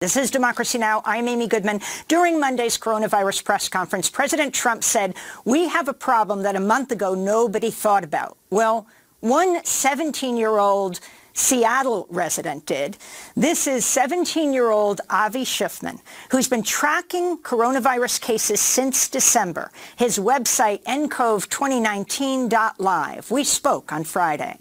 This is Democracy Now! I'm Amy Goodman. During Monday's coronavirus press conference, President Trump said, "We have a problem that a month ago nobody thought about." Well, one 17-year-old Seattle resident did. This is 17-year-old Avi Schiffman, who's been tracking coronavirus cases since December. His website, ncov2019.live. We spoke on Friday.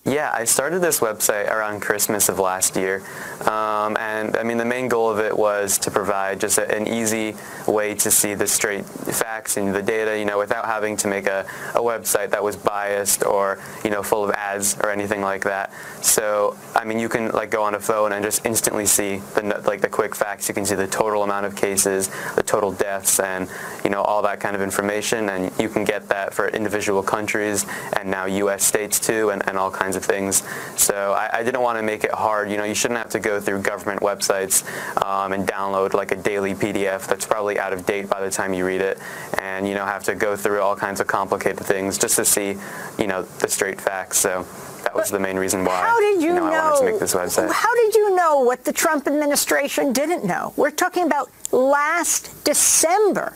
Yeah, I started this website around Christmas of last year, and I mean the main goal of it was to provide just an easy way to see the straight facts and the data, without having to make a website that was biased or, full of ads or anything like that. So, I mean, you can go on a phone and just instantly see the quick facts. You can see the total amount of cases, the total deaths, and all that kind of information, and you can get that for individual countries and now U.S. states too, and all kinds of things. So I didn't want to make it hard. You shouldn't have to go through government websites and download a daily PDF that's probably out of date by the time you read it, and have to go through all kinds of complicated things just to see the straight facts. So that was the main reason why I wanted to make this website. How did you know what the Trump administration didn't know? We're talking about last December.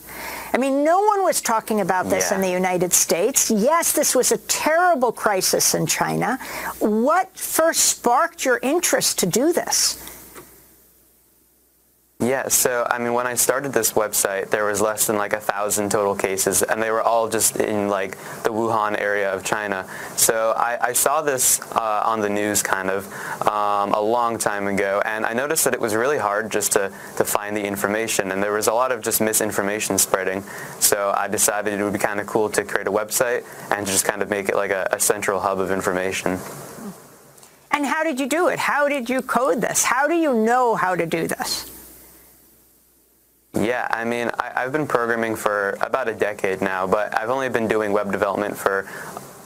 I mean, no one was talking about this in the United States. Yes, this was a terrible crisis in China. What first sparked your interest to do this? Yeah, so, I mean, when I started this website, there was less than 1,000 total cases, and they were all just in, the Wuhan area of China. So I saw this on the news kind of a long time ago, and I noticed that it was really hard just to find the information, and there was a lot of just misinformation spreading. So I decided it would be kind of cool to create a website and just kind of make it like a central hub of information. And how did you do it? How did you code this? How do you know how to do this? Yeah, I mean, I've been programming for about a decade now, but I've only been doing web development for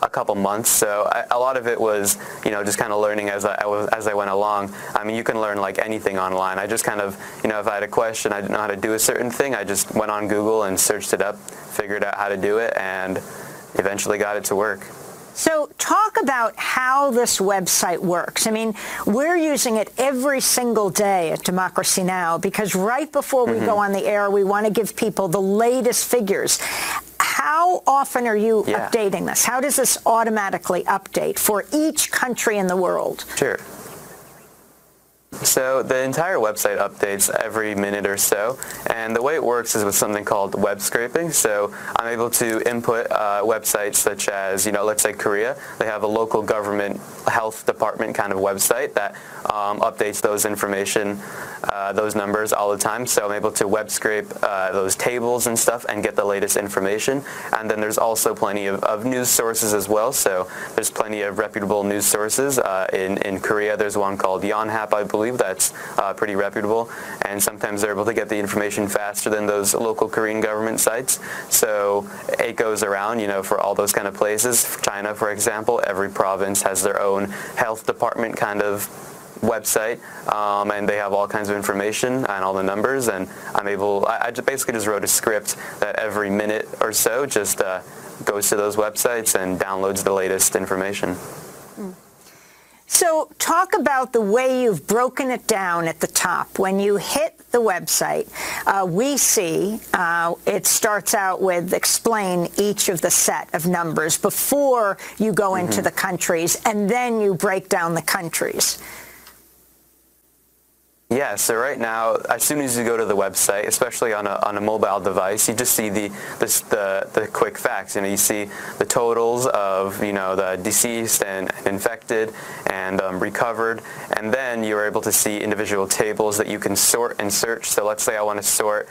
a couple months, so a lot of it was, just kind of learning as I went along. I mean, you can learn anything online. I just kind of, if I had a question, I didn't know how to do a certain thing, I just went on Google and searched it up, figured out how to do it, and eventually got it to work. So talk about how this website works. I mean, we're using it every single day at Democracy Now! Because right before we go on the air, we want to give people the latest figures. How often are you updating this? How does this automatically update for each country in the world? Sure. So the entire website updates every minute or so, and the way it works is with something called web scraping. So I'm able to input websites such as, let's say Korea. They have a local government health department kind of website that updates those information, those numbers all the time. So I'm able to web scrape those tables and stuff and get the latest information. And then there's also plenty of news sources as well. So there's plenty of reputable news sources. In Korea, there's one called Yonhap, I believe, that's pretty reputable, and sometimes they're able to get the information faster than those local Korean government sites. So it goes around, for all those kind of places. China, for example, every province has their own health department kind of website, and they have all kinds of information and all the numbers, and I basically just wrote a script that every minute or so just goes to those websites and downloads the latest information. So talk about the way you've broken it down at the top. When you hit the website, we see it starts out with explain each of the set of numbers before you go into the countries, and then you break down the countries. Yeah, so right now, as soon as you go to the website, especially on a mobile device, you just see the quick facts. You see the totals of the deceased and infected and recovered, and then you're able to see individual tables that you can sort and search. So let's say I want to sort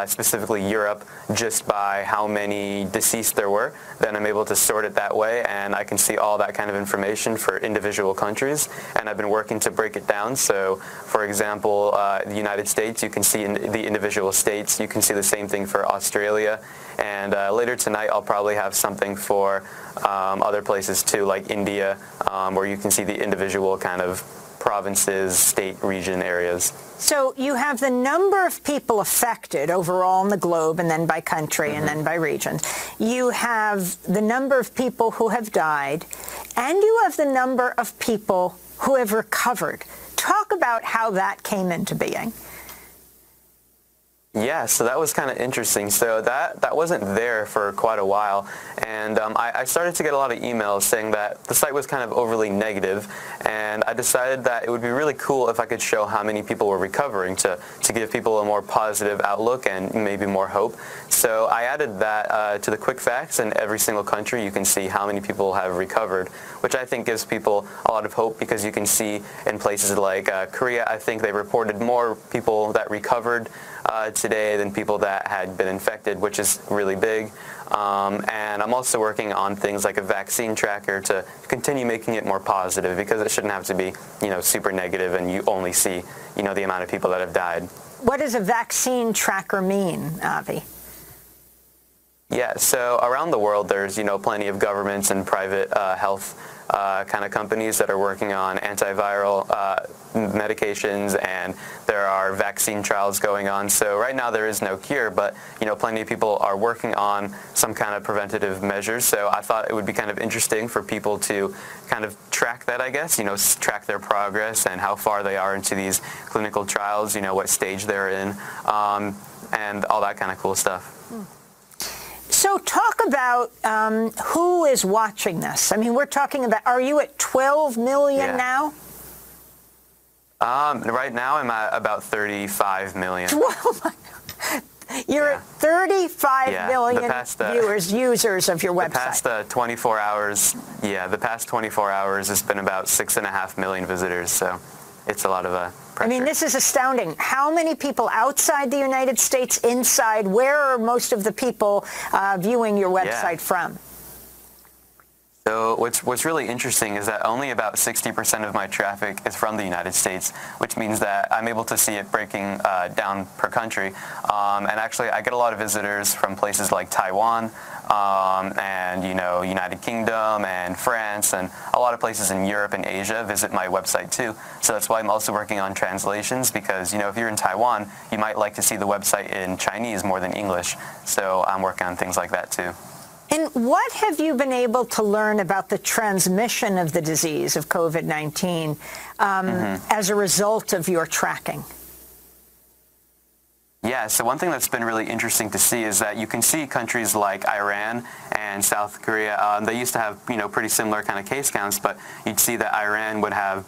specifically Europe just by how many deceased there were. Then I'm able to sort it that way, and I can see all that kind of information for individual countries. And I've been working to break it down. So, for example, the United States, you can see the individual states. You can see the same thing for Australia. And later tonight, I'll probably have something for other places too, like India, where you can see the individual kind of provinces, state, region areas. So you have the number of people affected overall in the globe, and then by country, and then by region. You have the number of people who have died, and you have the number of people who have recovered. talk about how that came into being. Yeah, so that was kind of interesting. So that wasn't there for quite a while, and I started to get a lot of emails saying that the site was kind of overly negative, and I decided that it would be really cool if I could show how many people were recovering to give people a more positive outlook and maybe more hope. So I added that to the quick facts, and every single country you can see how many people have recovered, which I think gives people a lot of hope, because you can see in places like Korea, I think they reported more people that recovered today than people that had been infected, which is really big. And I'm also working on things like a vaccine tracker to continue making it more positive, because it shouldn't have to be, super negative and you only see, the amount of people that have died. What does a vaccine tracker mean, Avi? Yeah, so around the world there's, plenty of governments and private health kind of companies that are working on antiviral medications, and there are vaccine trials going on. So right now there is no cure, but plenty of people are working on some kind of preventative measures. So I thought it would be kind of interesting for people to kind of track that, I guess, track their progress and how far they are into these clinical trials, what stage they're in, and all that kind of cool stuff. So talk about who is watching this. I mean, we're talking about, are you at 12 million now? Right now I'm at about 35 million. Oh my God. You're at 35 million viewers, users of your website. The past 24 hours, the past 24 hours has been about 6.5 million visitors, so it's a lot of pressure. I mean, this is astounding. How many people outside the United States, inside? Where are most of the people viewing your website from? So what's really interesting is that only about 60% of my traffic is from the United States, which means that I'm able to see it breaking down per country. And actually, I get a lot of visitors from places like Taiwan, and United Kingdom and France, and a lot of places in Europe and Asia visit my website too. So that's why I'm also working on translations, because if you're in Taiwan, you might like to see the website in Chinese more than English. So I'm working on things like that too. And what have you been able to learn about the transmission of the disease of COVID-19 as a result of your tracking? Yeah, so one thing that's been really interesting to see is that you can see countries like Iran and South Korea, they used to have, pretty similar kind of case counts, but you'd see that Iran would have,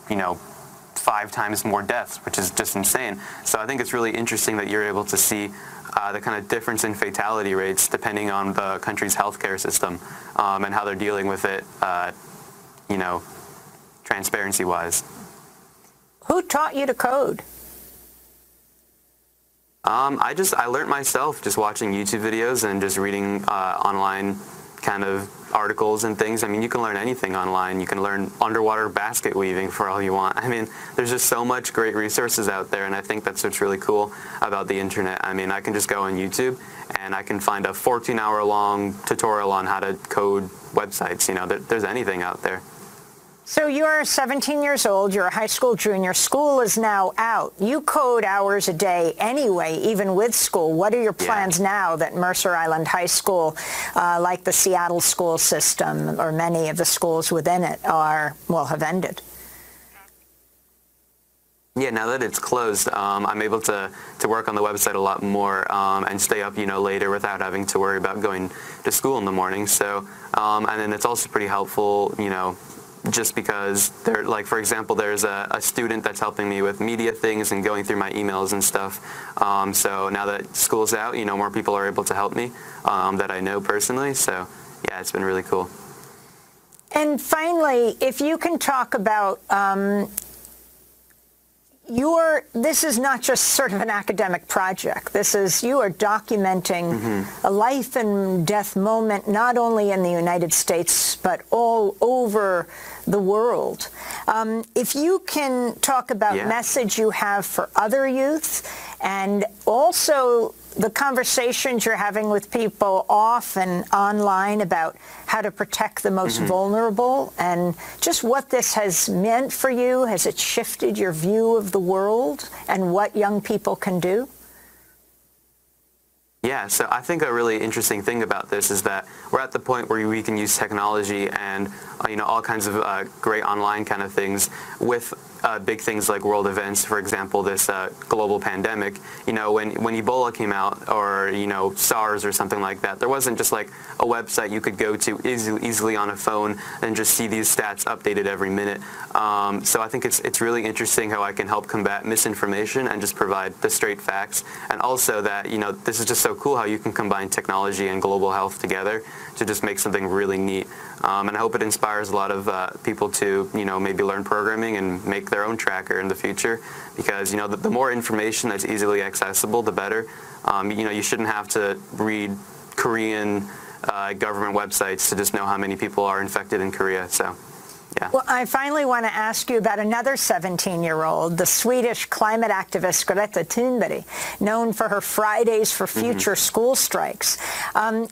5 times more deaths, which is just insane. So I think it's really interesting that you're able to see the kind of difference in fatality rates depending on the country's healthcare system, and how they're dealing with it, transparency-wise. Who taught you to code? I learned myself just watching YouTube videos and just reading online kind of articles and things. I mean, you can learn anything online. You can learn underwater basket weaving for all you want. I mean, there's just so much great resources out there, and I think that's what's really cool about the internet. I mean, I can just go on YouTube and I can find a 14-hour-long tutorial on how to code websites. There's anything out there. So you're 17 years old, you're a high school junior, school is now out. You code hours a day anyway, even with school. What are your plans now that Mercer Island High School, like the Seattle school system, or many of the schools within it have ended? Yeah, now that it's closed, I'm able to work on the website a lot more, and stay up, later without having to worry about going to school in the morning. So, and then it's also pretty helpful, just because for example, there's a student that's helping me with media things and going through my emails and stuff. So now that school's out, more people are able to help me, that I know personally. So yeah, it's been really cool. And finally, if you can talk about this is not just sort of an academic project. You are documenting a life and death moment, not only in the United States, but all over the world. If you can talk about message you have for other youth, and also the conversations you're having with people off and online about how to protect the most vulnerable, and just what this has meant for you. Has it shifted your view of the world and what young people can do? Yeah, so I think a really interesting thing about this is that we're at the point where we can use technology and all kinds of great online kind of things with big things like world events, for example, this global pandemic, when Ebola came out, or, SARS or something like that, there wasn't just like a website you could go to easily on a phone and just see these stats updated every minute. So I think it's really interesting how I can help combat misinformation and just provide the straight facts. And also that, this is just so cool how you can combine technology and global health together to just make something really neat. And I hope it inspires a lot of people to, maybe learn programming and make their own tracker in the future, because, the more information that's easily accessible, the better. You shouldn't have to read Korean government websites to just know how many people are infected in Korea. So, yeah. Well, I finally want to ask you about another 17-year-old, the Swedish climate activist Greta Thunberg, known for her Fridays for Future school strikes.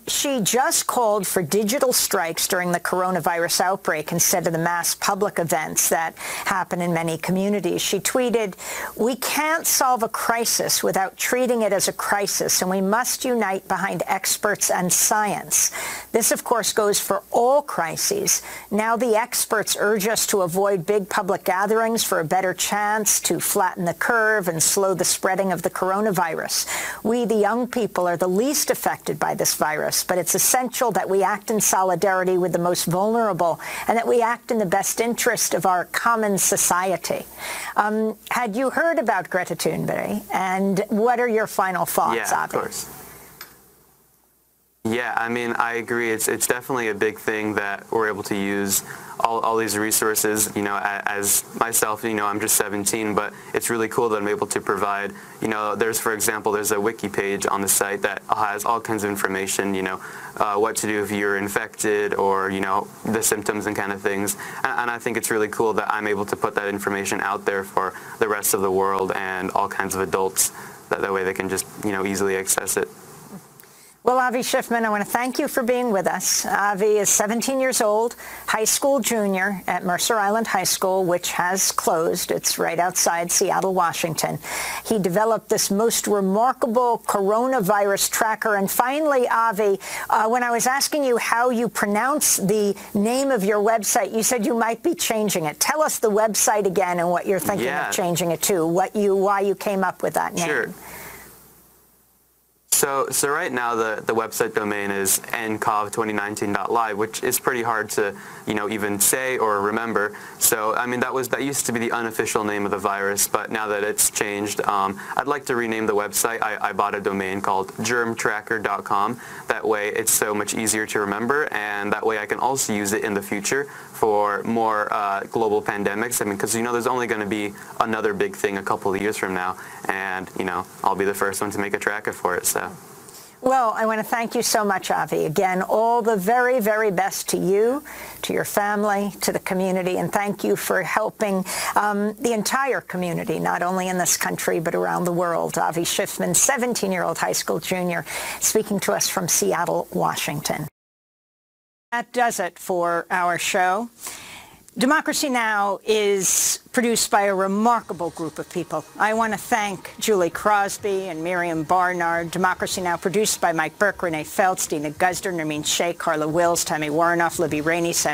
She just called for digital strikes during the coronavirus outbreak instead of the mass public events that happen in many communities. She tweeted, "We can't solve a crisis without treating it as a crisis, and we must unite behind experts and science." This, of course, goes for all crises. Now the experts urge us to avoid big public gatherings for a better chance to flatten the curve and slow the spreading of the coronavirus. We, the young people, are the least affected by this virus, but it's essential that we act in solidarity with the most vulnerable and that we act in the best interest of our common society. Had you heard about Greta Thunberg, and what are your final thoughts, Yeah, Avi? of course. Yeah, I mean, I agree. It's definitely a big thing that we're able to use all these resources. As myself, I'm just 17, but it's really cool that I'm able to provide, for example, there's a wiki page on the site that has all kinds of information, what to do if you're infected, or, the symptoms and kind of things. And I think it's really cool that I'm able to put that information out there for the rest of the world and all kinds of adults. That way they can just, easily access it. Well, Avi Schiffman, I want to thank you for being with us. Avi is 17 years old, high school junior at Mercer Island High School, which has closed. It's right outside Seattle, Washington. He developed this most remarkable coronavirus tracker. And finally, Avi, when I was asking you how you pronounce the name of your website, you said you might be changing it. Tell us the website again and what you're thinking of changing it to, why you came up with that name. Sure. So right now the website domain is ncov2019.live, which is pretty hard to even say or remember. So I mean that used to be the unofficial name of the virus, but now that it's changed, I'd like to rename the website. I bought a domain called germtracker.com. That way it's so much easier to remember, and that way I can also use it in the future for more global pandemics. I mean, because there's only going to be another big thing a couple of years from now, and I'll be the first one to make a tracker for it. So. Well, I want to thank you so much, Avi. Again, all the very, very best to you, to your family, to the community, and thank you for helping the entire community, not only in this country, but around the world. Avi Schiffman, 17-year-old high school junior, speaking to us from Seattle, Washington. That does it for our show. Democracy Now! Is produced by a remarkable group of people. I want to thank Julie Crosby and Miriam Barnard. Democracy Now! Produced by Mike Burke, Renee Feltz, Dina Guzder, Nermeen Sheikh, Carla Wills, Tammy Warnoff, Libby Rainey, Sam